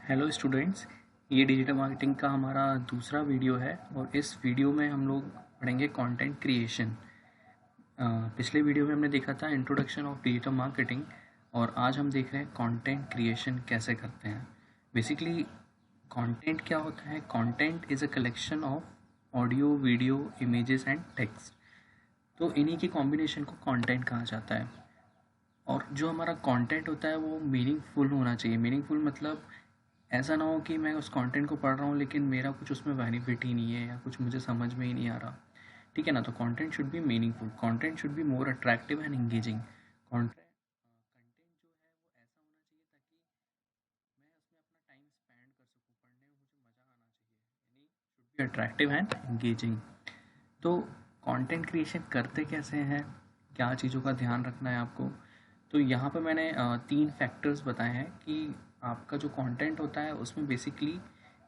Hello students, ये digital marketing का हमारा दूसरा वीडियो है और इस वीडियो में हम लोग पढ़ेंगे कंटेंट क्रिएशन। पिछले वीडियो में हमने देखा था इंट्रोडक्शन ऑफ डिजिटल मार्केटिंग और आज हम देख रहे हैं कंटेंट क्रिएशन कैसे करते हैं। बेसिकली कंटेंट क्या होता है? Content is a collection of audio, video, images and text. तो इन्हीं के कॉम्बिनेशन को कंटेंट कहा जाता है। और जो हमारा कंटेंट होता है वो मीनिंगफुल होना चाहिए। मीनिंगफुल मतलब ऐसा ना हो कि मैं उस कंटेंट को पढ़ रहा हूँ लेकिन मेरा कुछ उसमें बेनिफिट ही नहीं है या कुछ मुझे समझ में ही नहीं आ रहा। ठीक है ना? तो content should be meaningful, content should be more attractive and engaging. Content जो है वो ऐसा होना चाहिए ताकि मैं उसमें अपना टाइम स्पेंड कर सकूँ, पढ़ने में मुझे मज़ा आना चाहिए, यानी should be attractive and engaging. तो कंटेंट क्रिएशन करते कैसे हैं, क्या चीज़ों का ध्यान रखना है आपको? तो यहाँ पे मैंने 3 फैक्टर्स बताए हैं कि आपका जो कंटेंट होता है उसमें बेसिकली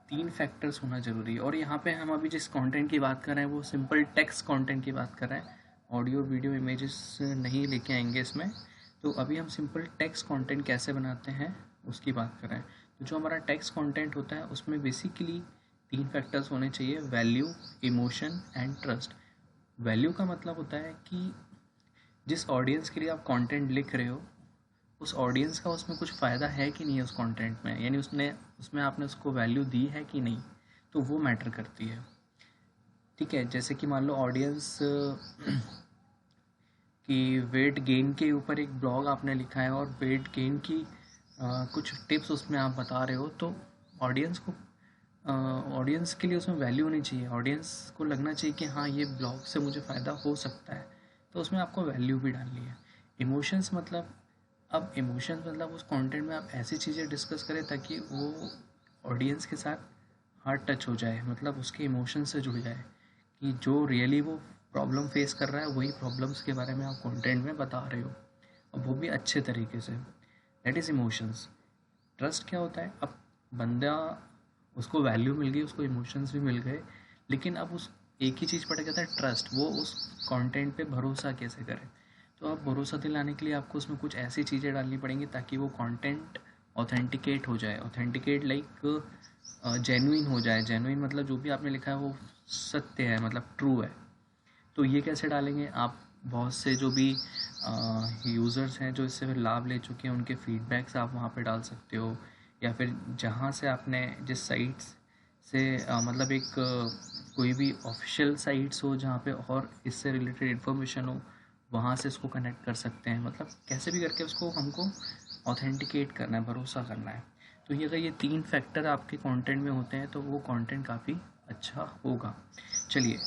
3 फैक्टर्स होना ज़रूरी है। और यहाँ पे हम अभी जिस कंटेंट की बात कर रहे हैं वो सिंपल टेक्स्ट कंटेंट की बात कर रहे हैं। ऑडियो, वीडियो, इमेजेस नहीं लेके आएंगे इसमें। तो अभी हम सिंपल टेक्स्ट कंटेंट कैसे बनाते हैं उसकी बात कर रहे हैं। तो जो हमारा टेक्स्ट कंटेंट होता है उसमें बेसिकली 3 फैक्टर्स होने चाहिए: value, emotion and trust. Value का मतलब होता है कि जिस ऑडियंस के लिए आप कंटेंट लिख रहे हो उस ऑडियंस का उसमें कुछ फ़ायदा है कि नहीं है उस कंटेंट में, यानी उसमें आपने उसको वैल्यू दी है कि नहीं, तो वो मैटर करती है। ठीक है, जैसे कि मान लो ऑडियंस कि वेट गेन के ऊपर एक ब्लॉग आपने लिखा है और वेट गेन की कुछ टिप्स उसमें आप बता रहे हो, तो ऑडियंस को ऑडियंस के लिए उसमें वैल्यू होनी चाहिए। ऑडियंस को लगना चाहिए कि हाँ, ये ब्लॉग से मुझे फ़ायदा हो सकता है, तो उसमें आपको वैल्यू भी डालनी है। इमोशंस मतलब, अब इमोशंस मतलब उस कंटेंट में आप ऐसी चीज़ें डिस्कस करें ताकि वो ऑडियंस के साथ हार्ट टच हो जाए, मतलब उसके इमोशन से जुड़ जाए कि जो रियली वो प्रॉब्लम फेस कर रहा है वही प्रॉब्लम्स के बारे में आप कंटेंट में बता रहे हो, और वो भी अच्छे तरीके से। That is emotions. ट्रस्ट क्या होता है? अब बंदा, उसको वैल्यू मिल गई, उसको इमोशंस भी मिल गए, लेकिन अब उस एक ही चीज़ पड़ जाता है, ट्रस्ट। वो उस कंटेंट पे भरोसा कैसे करे? तो अब भरोसा दिलाने के लिए आपको उसमें कुछ ऐसी चीज़ें डालनी पड़ेंगी ताकि वो कंटेंट ऑथेंटिकेट हो जाए। ऑथेंटिकेट लाइक जेन्युइन हो जाए। जेन्युइन मतलब जो भी आपने लिखा है वो सत्य है, मतलब ट्रू है। तो ये कैसे डालेंगे आप? बहुत से जो भी यूज़र्स हैं जो इससे लाभ ले चुके हैं उनके फीडबैक्स आप वहाँ पे डाल सकते हो, या फिर जहाँ से आपने जिस साइट्स से मतलब एक कोई भी ऑफिशियल साइट्स हो जहाँ पे और इससे रिलेटेड इन्फॉर्मेशन हो, वहाँ से इसको कनेक्ट कर सकते हैं। मतलब कैसे भी करके उसको हमको ऑथेंटिकेट करना है, भरोसा करना है। तो ये अगर ये 3 फैक्टर आपके कंटेंट में होते हैं तो वो कंटेंट काफ़ी अच्छा होगा। चलिए,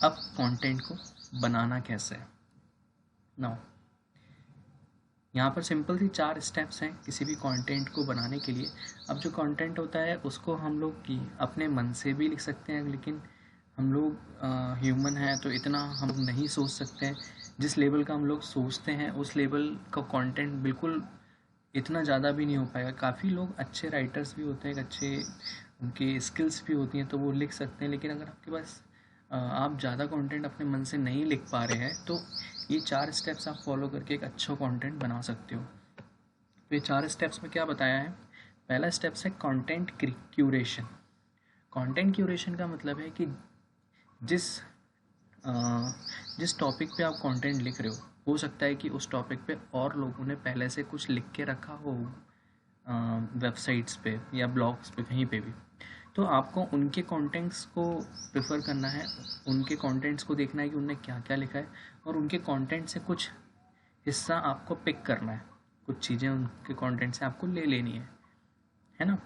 अब कंटेंट को बनाना कैसे है। नाउ यहाँ पर सिंपल सी 4 स्टेप्स हैं किसी भी कंटेंट को बनाने के लिए। अब जो कंटेंट होता है उसको हम लोग की अपने मन से भी लिख सकते हैं, लेकिन हम लोग ह्यूमन हैं तो इतना हम नहीं सोच सकते हैं। जिस लेवल का हम लोग सोचते हैं उस लेवल का कंटेंट बिल्कुल इतना ज़्यादा भी नहीं हो पाएगा। काफ़ी लोग अच्छे राइटर्स भी होते हैं, अच्छे उनकी स्किल्स भी होती हैं तो वो लिख सकते हैं, लेकिन अगर आपके पास आप ज़्यादा कंटेंट अपने मन से नहीं लिख पा रहे हैं तो ये 4 स्टेप्स आप फॉलो करके एक अच्छा कंटेंट बना सकते हो। तो ये 4 स्टेप्स में क्या बताया है? पहला स्टेप्स है कंटेंट क्यूरेशन। कंटेंट क्यूरेशन का मतलब है कि जिस अ, जिस टॉपिक पे आप कंटेंट लिख रहे हो सकता है कि उस टॉपिक पे और लोगों ने पहले से कुछ लिख के रखा हो, वेबसाइट्स पे या ब्लॉग्स पे, कहीं पे भी। तो आपको उनके कंटेंट्स को प्रेफर करना है, उनके कंटेंट्स को देखना है कि उनने क्या क्या लिखा है, और उनके कंटेंट से कुछ हिस्सा आपको पिक करना है, कुछ चीज़ें उनके कंटेंट से आपको ले लेनी है ना?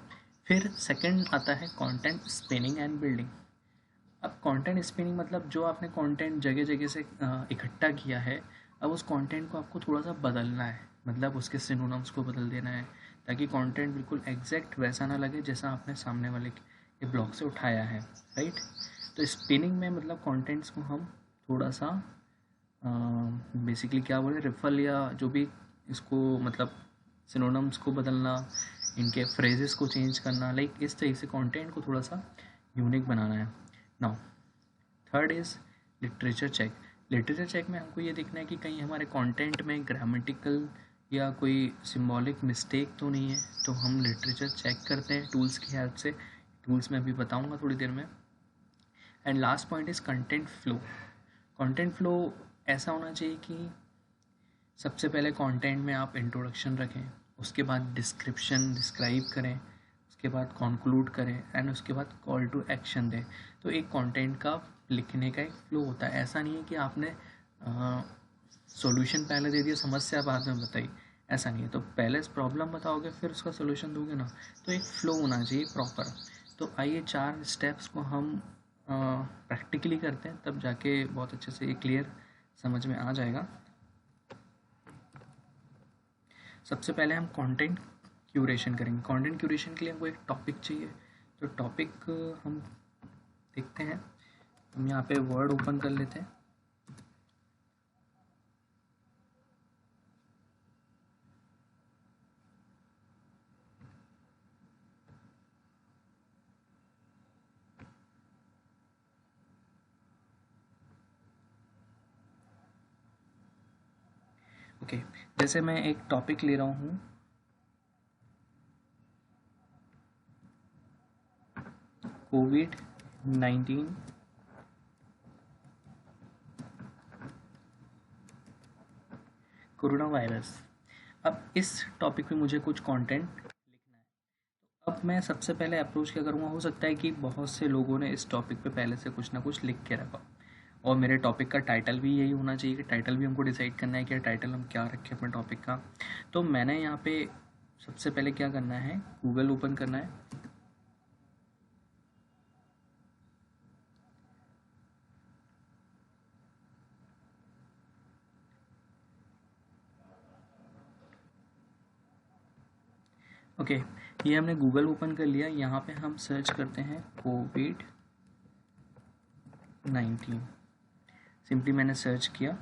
फिर सेकंड आता है कंटेंट स्पिनिंग एंड बिल्डिंग। अब कंटेंट स्पिनिंग मतलब जो आपने कंटेंट जगह जगह से इकट्ठा किया है, अब उस कंटेंट को आपको थोड़ा सा बदलना है, मतलब उसके सिनोनिम्स को बदल देना है ताकि कंटेंट बिल्कुल एग्जैक्ट वैसा ना लगे जैसा आपने सामने वाले के ब्लॉग से उठाया है, राइट? तो स्पिनिंग में मतलब कंटेंट्स को हम थोड़ा सा बेसिकली क्या बोले, रिफल या जो भी इसको मतलब सिनोनिम्स को बदलना, इनके फ्रेजेस को चेंज करना, लाइक इस तरीके से कंटेंट को थोड़ा सा यूनिक बनाना है। Now third is literature check. Literature check में हमको ये देखना है कि कहीं हमारे कंटेंट में ग्रामेटिकल या कोई सिंबॉलिक मिस्टेक तो नहीं है, तो हम लिटरेचर चेक करते हैं टूल्स की हेल्प से। टूल्स मैं अभी बताऊंगा थोड़ी देर में। And last point is content flow. Content flow ऐसा होना चाहिए कि सबसे पहले कंटेंट में आप इंट्रोडक्शन रखें, उसके बाद डिस्क्रिप्शन डिस्क्राइब करें, उसके बाद कॉन्क्लूड करें, एंड उसके बाद कॉल टू एक्शन दें। तो एक कंटेंट का लिखने का एक फ्लो होता है। ऐसा नहीं है कि आपने सॉल्यूशन पहले दे दिया, समस्या बाद में बताई, ऐसा नहीं है। तो पहले प्रॉब्लम बताओगे फिर उसका सॉल्यूशन दोगे ना, तो एक फ्लो होना चाहिए प्रॉपर। तो आइए 4 स्टेप्स को हम प्रैक्टिकली करते हैं, तब जाके बहुत अच्छे से ये क्लियर समझ में आ जाएगा। सबसे पहले हम कंटेंट क्यूरेशन करेंगे। कंटेंट क्यूरेशन के लिए हमको एक टॉपिक चाहिए। तो टॉपिक हम देखते हैं, हम यहाँ पे वर्ड ओपन कर लेते हैं। ओके, जैसे मैं एक टॉपिक ले रहा हूँ, कोविड-19 कोरोना वायरस। अब इस टॉपिक पे मुझे कुछ कंटेंट लिखना है। अब मैं सबसे पहले अप्रोच क्या करूँगा, हो सकता है कि बहुत से लोगों ने इस टॉपिक पे पहले से कुछ ना कुछ लिख के रखा, और मेरे टॉपिक का टाइटल भी यही होना चाहिए कि टाइटल भी हमको डिसाइड करना है कि टाइटल हम क्या रखें अपने टॉपिक का। तो मैंने यहाँ पे सबसे पहले क्या करना है, गूगल ओपन करना है। ओके, ये हमने गूगल ओपन कर लिया। यहाँ पे हम सर्च करते हैं कोविड-19। सिंपली मैंने सर्च किया।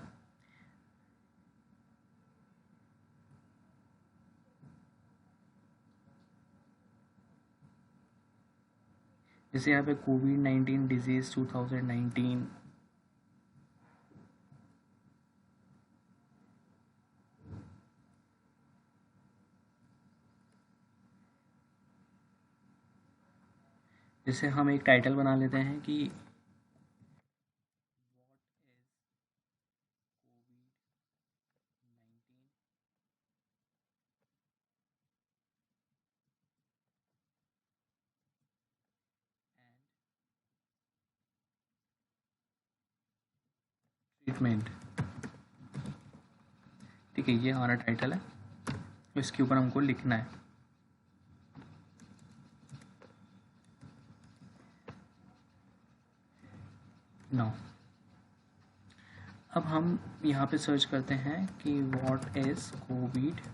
जैसे यहाँ पे कोविड-19 डिजीज 2019, जैसे हम एक टाइटल बना लेते हैं कि ट्रीटमेंट। ठीक है, ये हमारा टाइटल है, तो इसके ऊपर हमको लिखना है। नो, अब हम यहाँ पे सर्च करते हैं कि व्हाट इज कोविड-19।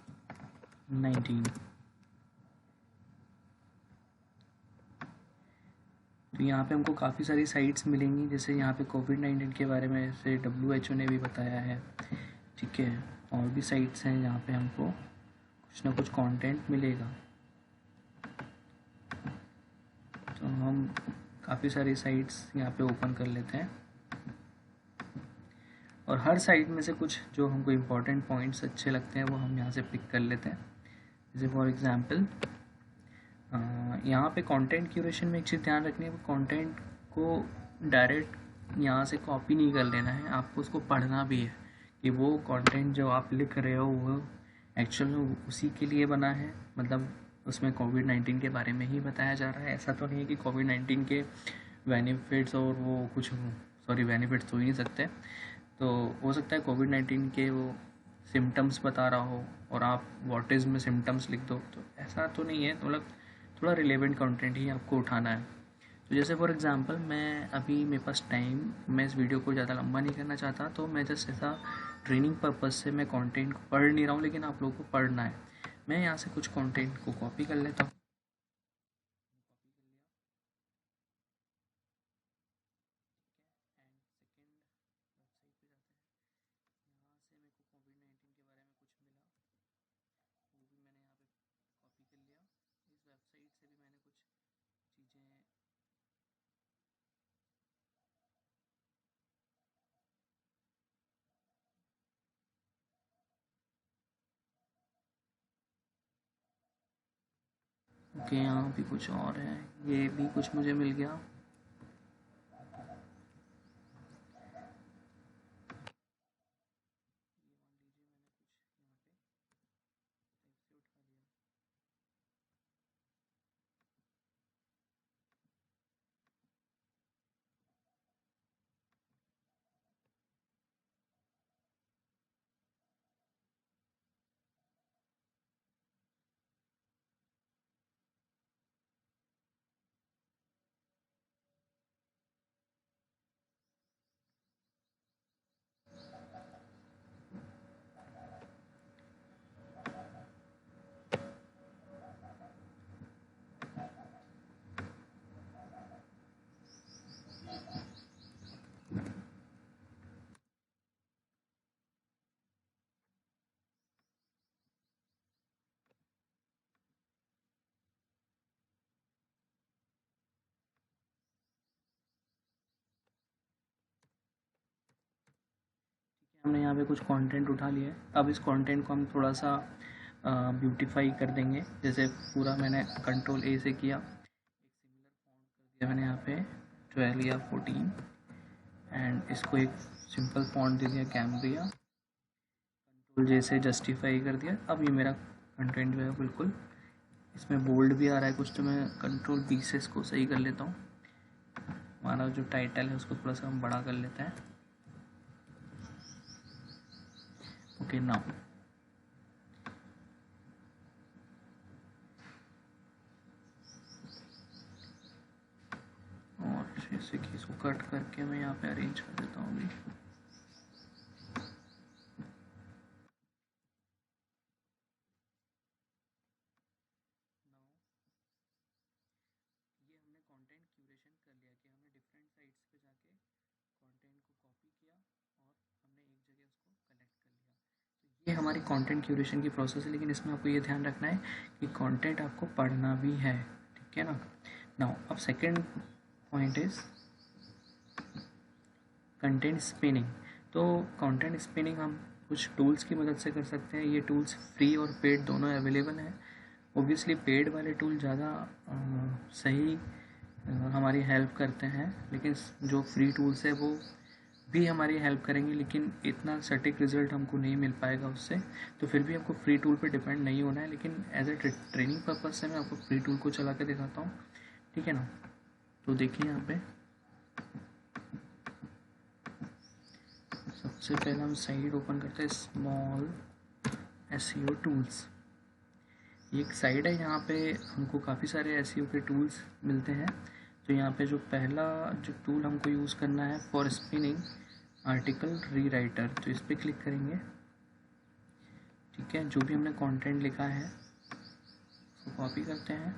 तो यहाँ पे हमको काफ़ी सारी साइट्स मिलेंगी। जैसे यहाँ पे कोविड-19 के बारे में जैसे WHO ने भी बताया है, ठीक है। और भी साइट्स हैं जहाँ पे हमको कुछ ना कुछ कंटेंट मिलेगा। तो हम काफ़ी सारी साइट्स यहाँ पे ओपन कर लेते हैं, और हर साइट में से कुछ जो हमको इम्पोर्टेंट पॉइंट्स अच्छे लगते हैं वो हम यहाँ से पिक कर लेते हैं। जैसे फॉर एग्ज़ाम्पल यहाँ पे कंटेंट क्यूरेशन में एक चीज़ ध्यान रखनी है, वो कंटेंट को डायरेक्ट यहाँ से कॉपी नहीं कर लेना है, आपको उसको पढ़ना भी है कि वो कंटेंट जो आप लिख रहे हो वो एक्चुअल में उसी के लिए बना है। मतलब उसमें कोविड-19 के बारे में ही बताया जा रहा है। ऐसा तो नहीं है कि कोविड-19 के बेनिफिट्स और वो कुछ, सॉरी बेनिफिट्स तो ही नहीं सकते। तो हो सकता है कोविड-19 के वो सिम्टम्स बता रहा हो और आप व्हाट इज़ में सिम्टम्स लिख दो, तो ऐसा तो नहीं है। मतलब थोड़ा रिलेवेंट कंटेंट ही आपको उठाना है। तो जैसे फॉर एग्जांपल मैं अभी, मेरे पास टाइम, मैं इस वीडियो को ज़्यादा लंबा नहीं करना चाहता, तो मैं जस्ट ऐसा ट्रेनिंग पर्पज़ से मैं कंटेंट को पढ़ नहीं रहा हूँ, लेकिन आप लोगों को पढ़ना है। मैं यहाँ से कुछ कंटेंट को कॉपी कर लेता हूँ। ओके, यहाँ भी कुछ और है, ये भी कुछ मुझे मिल गया। हमने यहाँ पे कुछ कंटेंट उठा लिया है। अब इस कंटेंट को हम थोड़ा सा ब्यूटीफाई कर देंगे। जैसे पूरा मैंने कंट्रोल ए से किया, एक सिमिलर फॉन्ट कर दिया मैंने यहाँ पे 12 या 14, एंड इसको एक सिंपल फॉन्ट दे दिया कैम्ब्रिया, कंट्रोल जे से जस्टिफाई कर दिया। अब ये मेरा कंटेंट जो है बिल्कुल, इसमें बोल्ड भी आ रहा है कुछ, तो मैं कंट्रोल बी से इसको सही कर लेता हूँ। हमारा जो टाइटल है उसको थोड़ा सा हम बड़ा कर लेते हैं। ओके, नाउ और जैसे कि इसको कट करके मैं यहाँ पे अरेंज कर देता हूँ अभी। ये हमने कंटेंट क्यूरेशन कर लिया कि हमने डिफरेंट साइट्स पे जाके कंटेंट को कॉपी किया और हमने एक जगह उसको कलेक्ट कर लिया। तो ये हमारी कंटेंट क्यूरेशन की प्रोसेस है, लेकिन इसमें आपको ये ध्यान रखना है कि कंटेंट आपको पढ़ना भी है, ठीक है ना। नाउ अब second point is content spinning. तो कंटेंट स्पिनिंग हम कुछ टूल्स की मदद से कर सकते हैं। ये टूल्स फ्री और पेड दोनों अवेलेबल हैं। ऑब्वियसली पेड वाले टूल ज़्यादा सही हमारी हेल्प करते हैं, लेकिन जो फ्री टूल्स है वो भी हमारी हेल्प करेंगे, लेकिन इतना सटीक रिजल्ट हमको नहीं मिल पाएगा उससे। तो फिर भी हमको फ्री टूल पे डिपेंड नहीं होना है, लेकिन एज ए ट्रेनिंग पर्पज से मैं आपको फ्री टूल को चला के दिखाता हूँ, ठीक है ना। तो देखिए यहाँ पे सबसे पहले हम साइट ओपन करते हैं, स्मॉल एसईओ टूल्स। ये एक साइट है, यहाँ पे हमको काफ़ी सारे एसईओ के टूल्स मिलते हैं। तो यहाँ पे जो पहला जो टूल हमको यूज़ करना है फॉर स्पिनिंग आर्टिकल रीराइटर, तो इस पर क्लिक करेंगे, ठीक है। जो भी हमने कंटेंट लिखा है उसको कॉपी करते हैं,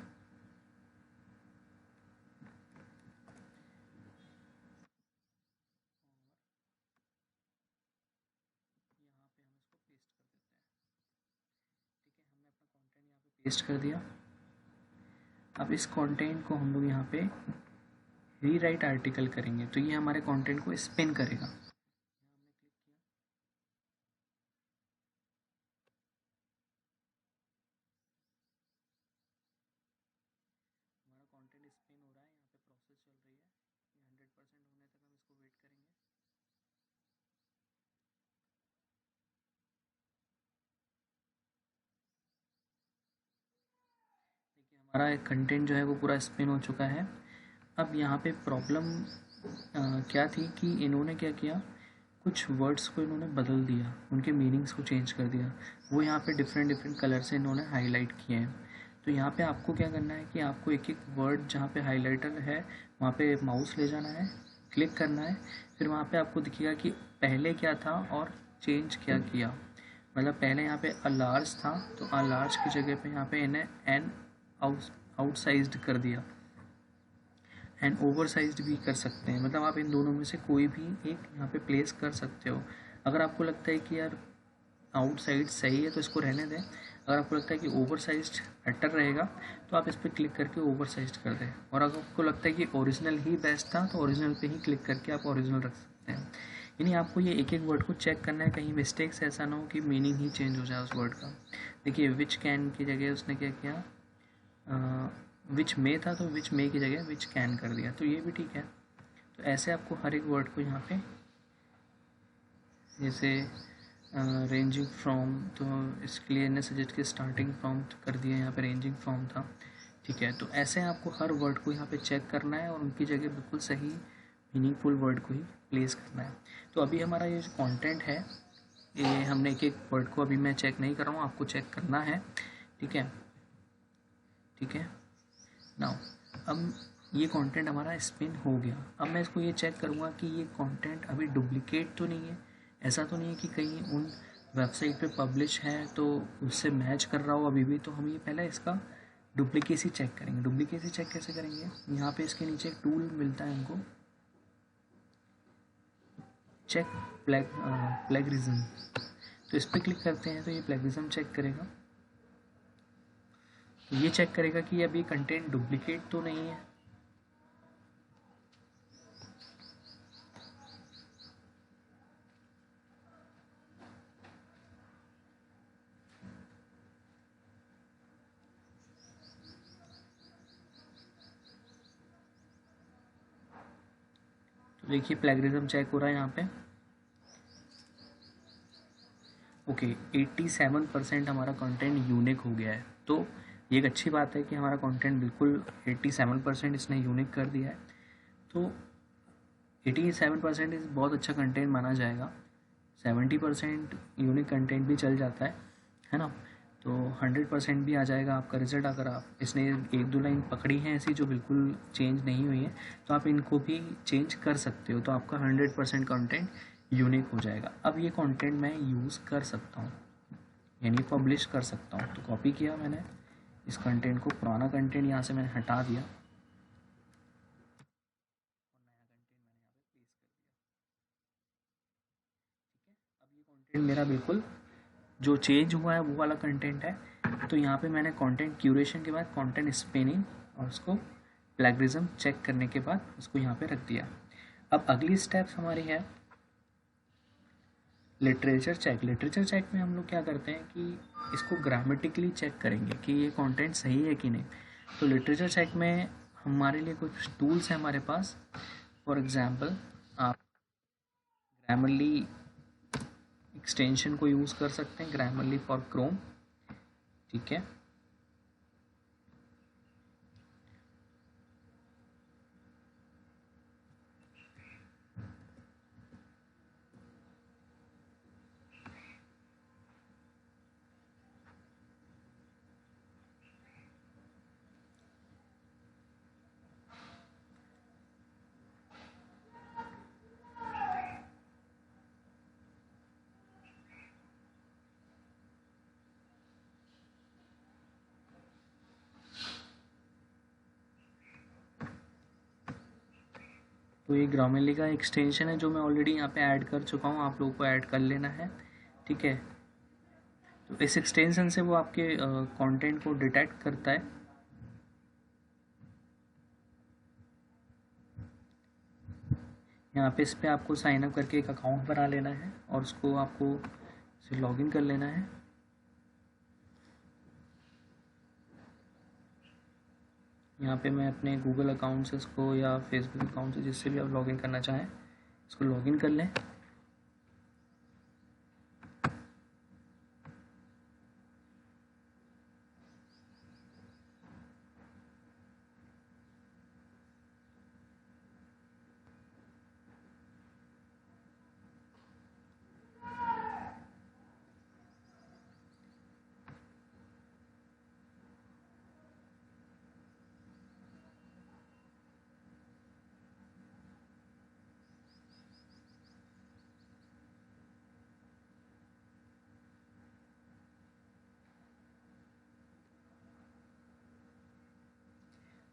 पेस्ट कर दिया। अब इस कंटेंट को हम लोग यहाँ पे रीराइट आर्टिकल करेंगे, तो ये हमारे कंटेंट को स्पिन करेगा। हमारा कंटेंट स्पिन हो रहा है, यहाँ पे प्रोसेस चल रही है, ये 100% होने तक हम इसको वेट करेंगे। देखिए हमारा कंटेंट जो है वो पूरा स्पिन हो चुका है। अब यहाँ पे प्रॉब्लम क्या थी कि इन्होंने क्या किया, कुछ वर्ड्स को इन्होंने बदल दिया, उनके मीनिंग्स को चेंज कर दिया। वो यहाँ पे डिफरेंट डिफरेंट कलर से इन्होंने हाईलाइट किए हैं। तो यहाँ पे आपको क्या करना है कि आपको एक एक वर्ड जहाँ पे हाईलाइटर है वहाँ पे माउस ले जाना है, क्लिक करना है, फिर वहाँ पे आपको दिखेगा कि पहले क्या था और चेंज क्या किया। मतलब पहले यहाँ पे अ लार्ज था, तो अ लार्ज की जगह पे यहाँ पे इन्हें एन आउटसाइज्ड कर दिया, एंड ओवरसाइज्ड भी कर सकते हैं। मतलब आप इन दोनों में से कोई भी एक यहाँ पे प्लेस कर सकते हो। अगर आपको लगता है कि यार आउटसाइड सही है तो इसको रहने दें, अगर आपको लगता है कि ओवरसाइज्ड बेटर रहेगा तो आप इस पर क्लिक करके ओवरसाइज्ड कर दें, और अगर आपको लगता है कि ओरिजिनल ही बेस्ट था तो ओरिजिनल पे ही क्लिक करके आप ओरिजिनल रख सकते हैं। यानी आपको ये एक एक वर्ड को चेक करना है, कहीं मिस्टेक्स ऐसा ना हो कि मीनिंग ही चेंज हो जाए उस वर्ड का। देखिए विच कैन की जगह उसने क्या किया, विच मे था तो विच मे की जगह विच कैन कर दिया, तो ये भी ठीक है। तो ऐसे आपको हर एक वर्ड को यहाँ पे, जैसे रेंजिंग फ्रॉम, तो इसके लिए इन्हें सजेस्ट किया स्टार्टिंग फ्रॉम कर दिया, यहाँ पे रेंजिंग फ्रॉम था, ठीक है। तो ऐसे आपको हर वर्ड को यहाँ पे चेक करना है और उनकी जगह बिल्कुल सही मीनिंगफुल वर्ड को ही प्लेस करना है। तो अभी हमारा ये जो कंटेंट है, ये हमने एक एक वर्ड को अभी मैं चेक नहीं कर रहा हूँ, आपको चेक करना है, ठीक है, ठीक है। नाउ अब ये कंटेंट हमारा स्पिन हो गया। अब मैं इसको ये चेक करूँगा कि ये कंटेंट अभी डुप्लीकेट तो नहीं है, ऐसा तो नहीं है कि कहीं उन वेबसाइट पे पब्लिश है तो उससे मैच कर रहा हो अभी भी। तो हम ये पहले इसका डुप्लीकेसी चेक करेंगे। डुप्लीकेसी चेक कैसे करेंगे, यहाँ पे इसके नीचे एक टूल मिलता है हमको, चेक प्लेगरिज्म। तो इस पर क्लिक करते हैं तो ये प्लेगरिज्म चेक करेगा। तो ये चेक करेगा कि अभी कंटेंट डुप्लीकेट तो नहीं है। तो देखिए प्लेगरिज्म चेक हो रहा है यहाँ पे। ओके 87% हमारा कंटेंट यूनिक हो गया है। तो ये एक अच्छी बात है कि हमारा कंटेंट बिल्कुल 87% इसने यूनिक कर दिया है। तो 87% इस बहुत अच्छा कंटेंट माना जाएगा। 70% यूनिक कंटेंट भी चल जाता है ना। तो 100% भी आ जाएगा आपका रिजल्ट। अगर आप इसने एक दो लाइन पकड़ी हैं ऐसी जो बिल्कुल चेंज नहीं हुई है, तो आप इनको भी चेंज कर सकते हो, तो आपका 100% कंटेंट यूनिक हो जाएगा। अब ये कंटेंट मैं यूज़ कर सकता हूँ, यानी पब्लिश कर सकता हूँ। तो कॉपी किया मैंने इस कंटेंट को, पुराना कंटेंट यहाँ से मैंने हटा दिया, कंटेंट मेरा बिल्कुल जो चेंज हुआ है वो वाला कंटेंट है। तो यहाँ पे मैंने कंटेंट क्यूरेशन के बाद कंटेंट स्पेनिंग और उसको प्लेगरिज्म चेक करने के बाद उसको यहाँ पे रख दिया। अब अगली स्टेप्स हमारी है लिटरेचर चेक। लिटरेचर चेक में हम लोग क्या करते हैं कि इसको ग्रामेटिकली चेक करेंगे कि ये कंटेंट सही है कि नहीं। तो लिटरेचर चेक में हमारे लिए कुछ टूल्स हैं हमारे पास। फॉर एग्जांपल आप ग्रामरली एक्सटेंशन को यूज़ कर सकते हैं, ग्रामरली फॉर क्रोम, ठीक है। तो ये ग्रामरली का एक्सटेंशन है जो मैं ऑलरेडी यहाँ पे ऐड कर चुका हूँ, आप लोगों को ऐड कर लेना है, ठीक है। तो इस एक्सटेंशन से वो आपके कंटेंट को डिटेक्ट करता है। यहाँ पे इस पर आपको साइन अप करके एक अकाउंट बना लेना है और उसको आपको लॉगिन कर लेना है। यहाँ पे मैं अपने गूगल अकाउंट से इसको या फेसबुक अकाउंट से जिससे भी आप लॉगिन करना चाहें इसको लॉगिन कर लें।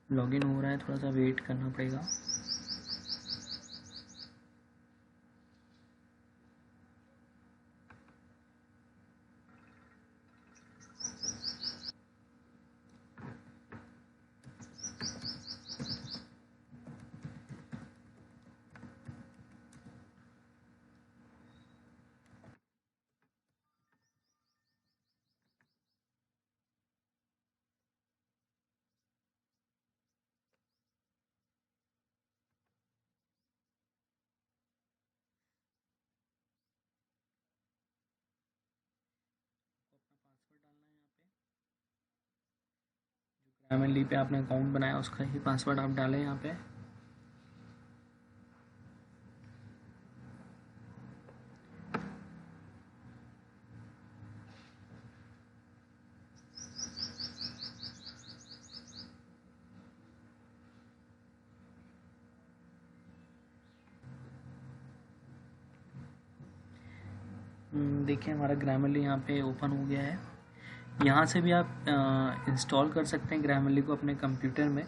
लॉगिन हो रहा है, थोड़ा सा वेट करना पड़ेगा। ग्रामरली पे आपने अकाउंट बनाया, उसका ही पासवर्ड आप डालें यहाँ पे। देखिए हमारा ग्रामरली यहाँ पे ओपन हो गया है। यहाँ से भी आप इंस्टॉल कर सकते हैं ग्रामरली को अपने कंप्यूटर में।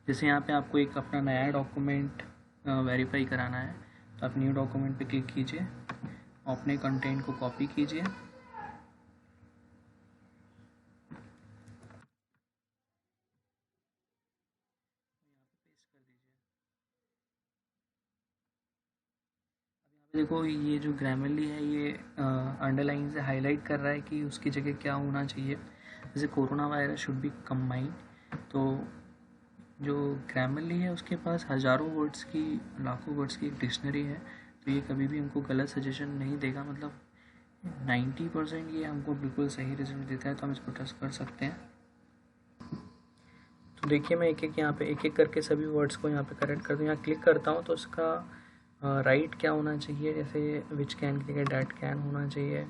जैसे यहाँ पे आपको एक अपना नया डॉक्यूमेंट वेरीफाई कराना है, तो आप न्यू डॉक्यूमेंट पे क्लिक कीजिए, अपने कंटेंट को कॉपी कीजिए, देखो ये जो ग्रामरली है ये अंडरलाइन से हाईलाइट कर रहा है कि उसकी जगह क्या होना चाहिए। जैसे corona virus should be combined, तो जो ग्रामरली है उसके पास हज़ारों वर्ड्स की, लाखों वर्ड्स की एक डिक्शनरी है, तो ये कभी भी हमको गलत सजेशन नहीं देगा। मतलब 90% ये हमको बिल्कुल सही रिजल्ट देता है, तो हम इसको ट्रस्ट कर सकते हैं। तो देखिए मैं एक एक यहाँ पे एक एक करके सभी वर्ड्स को यहाँ पे करेक्ट कर दूँ। यहाँ क्लिक करता हूँ तो उसका राइट क्या होना चाहिए, जैसे विच कैन के लिए डैट कैन होना चाहिए,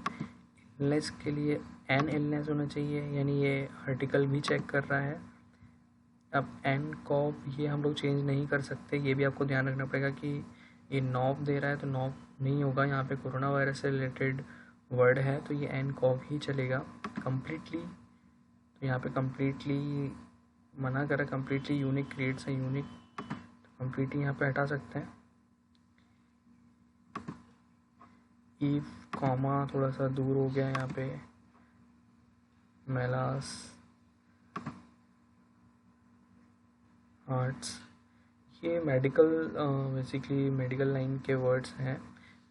इलनेस के लिए एन इलनेस होना चाहिए, यानी ये आर्टिकल भी चेक कर रहा है। अब एन कॉप ये हम लोग चेंज नहीं कर सकते, ये भी आपको ध्यान रखना पड़ेगा कि ये नॉब दे रहा है तो नॉब नहीं होगा, यहाँ पे कोरोना वायरस से रिलेटेड वर्ड है तो ये एन कॉप ही चलेगा। कम्प्लीटली, तो यहाँ पे कम्प्लीटली मना करा, कम्प्लीटली यूनिक क्रिएट्स है यूनिक, तो कम्प्लीटली यहाँ पे हटा सकते हैं। ईफ कॉमा थोड़ा सा दूर हो गया यहाँ पे, मेलास आर्ट्स, ये मेडिकल बेसिकली मेडिकल लाइन के वर्ड्स हैं,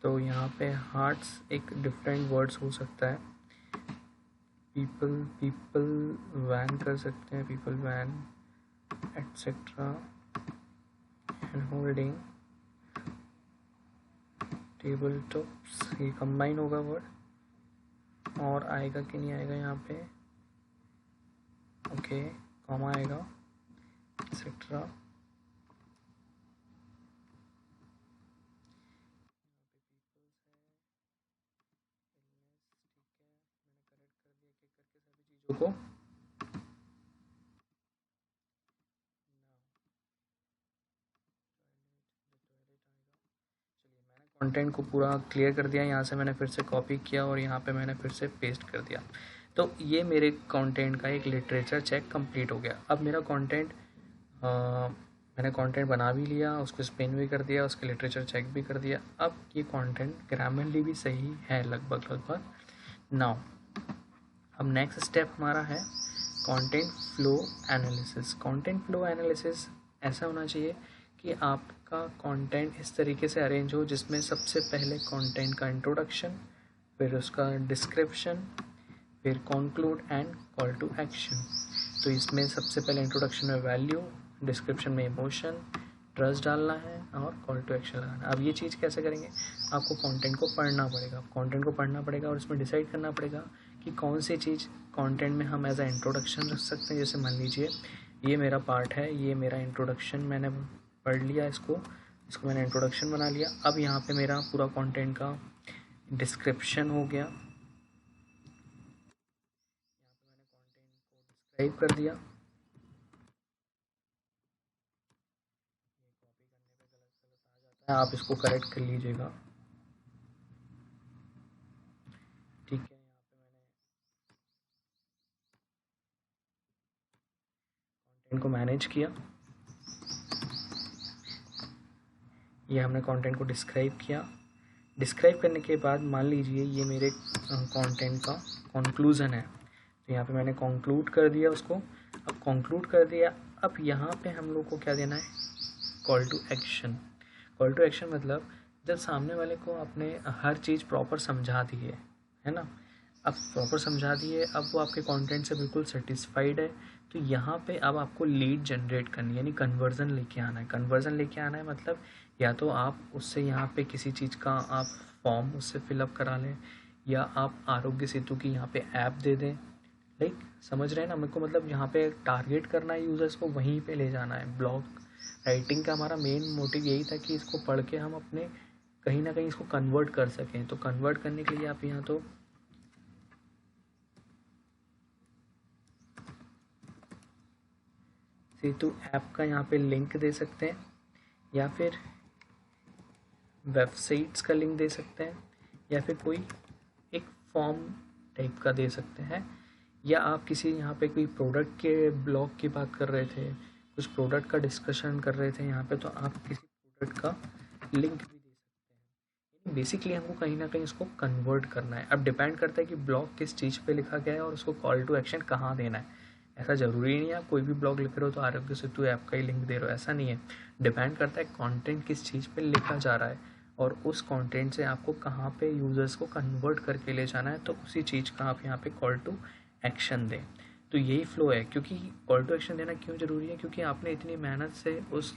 तो यहाँ पे हार्ट्स एक डिफरेंट वर्ड्स हो सकता है। पीपल वैन कर सकते हैं, people when etcetera, and holding, table tops, ये कंबाइन होगा वर्ड, और आएगा कि नहीं आएगा यहाँ पे, ओके कॉमा आएगा एटसेट्रा। को कंटेंट को पूरा क्लियर कर दिया, यहाँ से मैंने फिर से कॉपी किया और यहाँ पे मैंने फिर से पेस्ट कर दिया, तो ये मेरे कंटेंट का एक लिटरेचर चेक कंप्लीट हो गया। अब मेरा कंटेंट मैंने कंटेंट बना भी लिया, उसको स्पिन भी कर दिया, उसके लिटरेचर चेक भी कर दिया। अब ये कंटेंट ग्रामरली भी सही है लगभग। नाउ अब नेक्स्ट स्टेप हमारा है content flow analysis. Content flow analysis ऐसा होना चाहिए कि आपका कंटेंट इस तरीके से अरेंज हो जिसमें सबसे पहले कंटेंट का इंट्रोडक्शन, फिर उसका डिस्क्रिप्शन, फिर conclude and call to action. तो इसमें सबसे पहले इंट्रोडक्शन में वैल्यू, डिस्क्रिप्शन में इमोशन, ट्रस्ट डालना है और कॉल टू एक्शन लगाना। अब ये चीज़ कैसे करेंगे, आपको कंटेंट को पढ़ना पड़ेगा, कंटेंट को पढ़ना पड़ेगा और इसमें डिसाइड करना पड़ेगा कि कौन सी चीज़ कंटेंट में हम एज अ इंट्रोडक्शन रख सकते हैं। जैसे मान लीजिए ये मेरा पार्ट है, ये मेरा इंट्रोडक्शन, मैंने पढ़ लिया इसको मैंने इंट्रोडक्शन बना लिया। अब यहाँ पे मेरा पूरा कंटेंट का डिस्क्रिप्शन हो गया, टाइप कर दिया, आप इसको करेक्ट कर लीजिएगा, ठीक है। यहाँ पे मैंने कंटेंट को मैनेज किया, ये हमने कंटेंट को डिस्क्राइब किया। डिस्क्राइब करने के बाद मान लीजिए ये मेरे कंटेंट का कंक्लूज़न है, तो यहाँ पे मैंने कंक्लूड कर दिया उसको। अब कंक्लूड कर दिया, अब यहाँ पे हम लोग को क्या देना है, call to action. Call to action मतलब जब सामने वाले को आपने हर चीज़ प्रॉपर समझा दी है ना, अब प्रॉपर समझा दिए, अब वो आपके कंटेंट से बिल्कुल सेटिस्फाइड है, तो यहाँ पे अब आपको लीड जनरेट करनी, यानी कन्वर्जन लेके आना है। कन्वर्जन लेके आना है मतलब या तो आप उससे यहाँ पे किसी चीज़ का आप फॉर्म उससे फिलअप करा लें, या आप आरोग्य सेतु की यहाँ पे ऐप दे दें। लाइक समझ रहे हैं ना मेरे को, मतलब यहाँ पे टारगेट करना है यूज़र्स को, वहीं पे ले जाना है। ब्लॉग राइटिंग का हमारा मेन मोटिव यही था कि इसको पढ़ के हम अपने कहीं ना कहीं इसको कन्वर्ट कर सकें। तो कन्वर्ट करने के लिए आप यहाँ तो सेतु ऐप का यहाँ पे लिंक दे सकते हैं, या फिर वेबसाइट्स का लिंक दे सकते हैं, या फिर कोई एक फॉर्म टाइप का दे सकते हैं, या आप किसी यहाँ पे कोई प्रोडक्ट के ब्लॉग की बात कर रहे थे, कुछ प्रोडक्ट का डिस्कशन कर रहे थे यहाँ पे, तो आप किसी प्रोडक्ट का लिंक भी दे सकते हैं। बेसिकली हमको कहीं ना कहीं उसको कन्वर्ट करना है। अब डिपेंड करता है कि ब्लॉग किस चीज़ पे लिखा गया है और उसको कॉल टू एक्शन कहाँ देना है। ऐसा ज़रूरी नहीं है आप कोई भी ब्लॉग लिख रहे हो तो आरोग्य सेतु ऐप का ही लिंक दे रहे हो, ऐसा नहीं है। डिपेंड करता है कंटेंट किस चीज़ पे लिखा जा रहा है और उस कंटेंट से आपको कहाँ पे यूज़र्स को कन्वर्ट करके ले जाना है, तो उसी चीज़ का आप यहाँ पे कॉल टू एक्शन दें। तो यही फ्लो है। क्योंकि कॉल टू एक्शन देना क्यों ज़रूरी है? क्योंकि आपने इतनी मेहनत से उस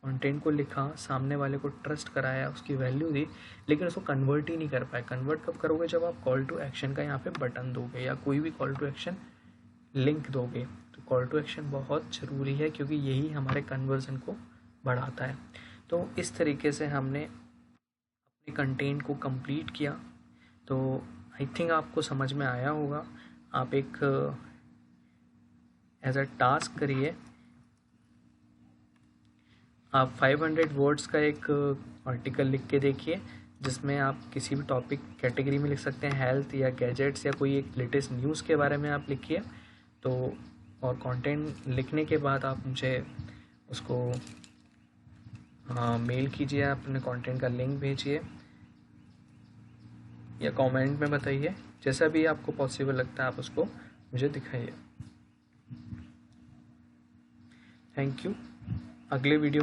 कंटेंट को लिखा, सामने वाले को ट्रस्ट कराया, उसकी वैल्यू दी, लेकिन उसको कन्वर्ट ही नहीं कर पाए। कन्वर्ट कब करोगे? जब आप कॉल टू एक्शन का यहाँ पे बटन दोगे या कोई भी कॉल टू एक्शन लिंक दोगे। तो कॉल टू एक्शन बहुत ज़रूरी है क्योंकि यही हमारे कन्वर्जन को बढ़ाता है। तो इस तरीके से हमने अपने कंटेंट को कंप्लीट किया। तो आई थिंक आपको समझ में आया होगा। आप एक एज अ टास्क करिए, आप 500 वर्ड्स का एक आर्टिकल लिख के देखिए, जिसमें आप किसी भी टॉपिक कैटेगरी में लिख सकते हैं, हेल्थ या गैजेट्स या कोई एक लेटेस्ट न्यूज़ के बारे में आप लिखिए। तो और कंटेंट लिखने के बाद आप मुझे उसको मेल कीजिए, अपने कंटेंट का लिंक भेजिए या कमेंट में बताइए, जैसा भी आपको पॉसिबल लगता है आप उसको मुझे दिखाइए। Thank you. अगले वीडियो